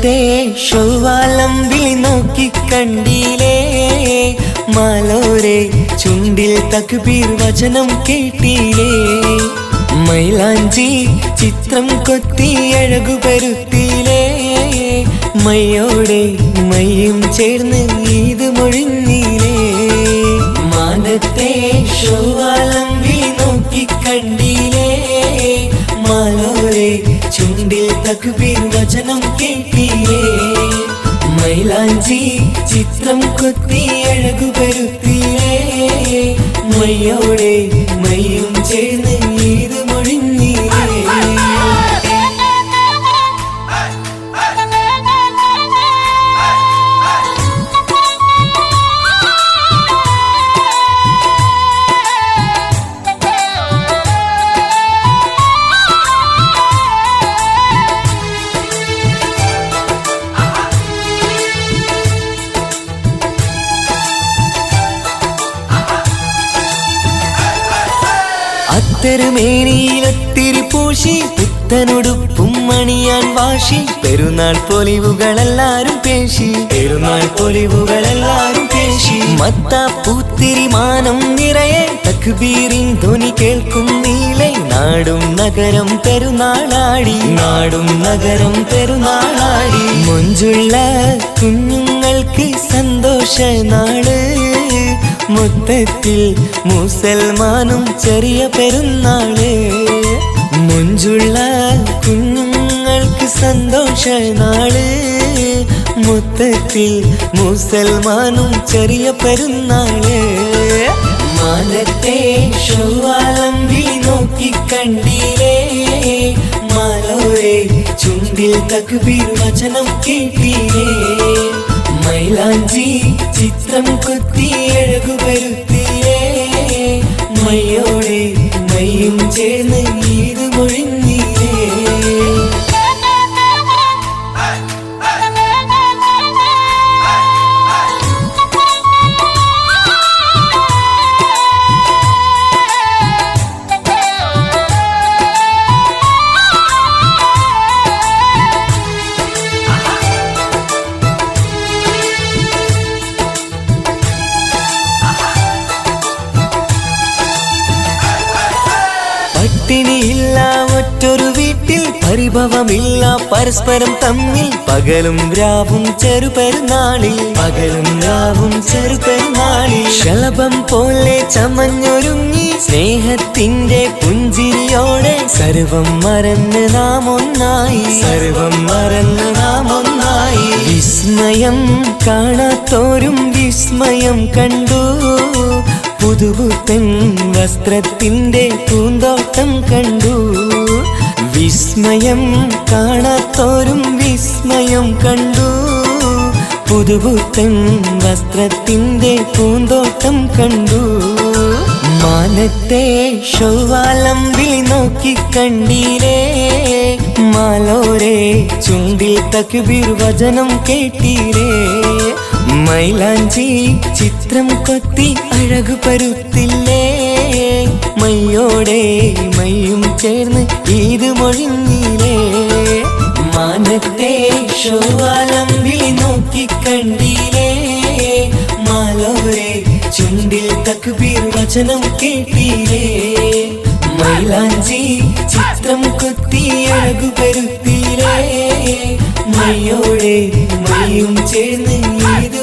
മാനത്തെ ശൗവാലമ്പിൽ നോക്കിക്കണ്ടില്ലേ മാലോരെ ചുണ്ടിൽ തക്ബീർ വചനം കേട്ടില്ലേ മൈലാഞ്ചി ചിത്രം കൊത്തി അഴകു പരുത്തിയിലേ മയ്യോടെ മയ്യും ചേർന്ന് ഈദ് മൊഴിഞ്ഞില്ലേ മാനത്തെ ശൗവാലമ്പിൽ നോക്കിക്കണ്ടില്ലേ മാലോരെ ചുണ്ടിൽ തക്ബീർ വചനം കേട്ടില്ലേ മൈലാഞ്ചി ചിത്രം കൊത്തി അഴകു പരുത്തിയില്ലേ മയ്യോടെ മയ്യും ചേർന്ന് ഈദ് മൊഴിഞ്ഞില്ലേ അത്തരമേനിയിലൊത്തിരി പൂശി പുത്തനുടുപ്പും മണിയാൻ വാശി പെരുന്നാൾ പൊലിവുകളെല്ലാരും പേശി പെരുന്നാൾ പൊലിവുകളെല്ലാരും പേശി മത്താപ്പൂത്തിരി മാനം നിറയെ തക്ബീറിൻ ധ്വനി കേൾക്കും നീളെ നാടും നഗരം പെരുന്നാളാടി നാടും നഗരം പെരുന്നാളാടി മൊഞ്ചുള്ള കുഞ്ഞുങ്ങൾക്ക് സന്തോഷ നാള് മൊത്തത്തിൽ മുസൽമാനും ചെറിയ പെരുന്നാള് മൊഞ്ചുള്ള കുഞ്ഞുങ്ങൾക്ക് സന്തോഷ നാള് മൊത്തത്തിൽ മുസൽമാനും ചെറിയ പെരുന്നാള് മാനത്തെ ശൗവാലമ്പിൽ നോക്കിക്കണ്ടില്ലേ മാലോരെ ചുണ്ടിൽ തക്ബീർ വചനം കേട്ടില്ലേ മൈലാഞ്ചി ചിത്രം കൊത്തി അഴകു പരുത്തിയില്ലേ മയ്യോടെ മയ്യും ചേർന്ന് ഈദ് മൊഴിഞ്ഞില്ലേ പട്ടിണിയില്ല ഒറ്റൊരു വീട്ടിൽ പരിഭവമില്ല പരസ്പരം തമ്മിൽ പകലും രാവും ചെറുപെരുന്നാളിൽ പകലും രാവും ചെറുപെരുന്നാളിൽ ശലഭം പോലെ ചമഞ്ഞൊരുങ്ങി സ്നേഹത്തിന്റെ പുഞ്ചിരിയോടെ സർവം മറന്ന് നാം ഒന്നായി സർവം മറന്ന് നാം ഒന്നായി വിസ്മയം കാണാത്തോരും വിസ്മയം കണ്ടു പുതുപുത്തൻ വസ്ത്രത്തിന്റെ പൂന്തോട്ടം കണ്ടു വിസ്മയം കാണാത്തോരും വിസ്മയം കണ്ടു പുതുപുത്തൻ വസ്ത്രത്തിന്റെ പൂന്തോട്ടം കണ്ടു മാനത്തെ ശൗവാലമ്പിൽ നോക്കിക്കണ്ടില്ലേ മാലോരെ ചുണ്ടിൽ തക്ബീർ വചനം കേട്ടില്ലേ മൈലാഞ്ചി ചിത്രം കൊത്തി അഴകു പരുത്തില്ലേ മയ്യോടെ മയ്യും ചേർന്ന് ഈദ് മൊഴിഞ്ഞില്ലേ മാനത്തെ ശൗവാലമ്പിൽ നോക്കിക്കണ്ടില്ലേ മാലോരെ ചുണ്ടിൽ തക്ബീർ വചനം കേട്ടില്ലേ മൈലാഞ്ചി ചിത്രം കൊത്തി അഴകു പരുത്തിയില്ലേ മയ്യോടെ മയ്യും ചേർന്ന് ഈദ്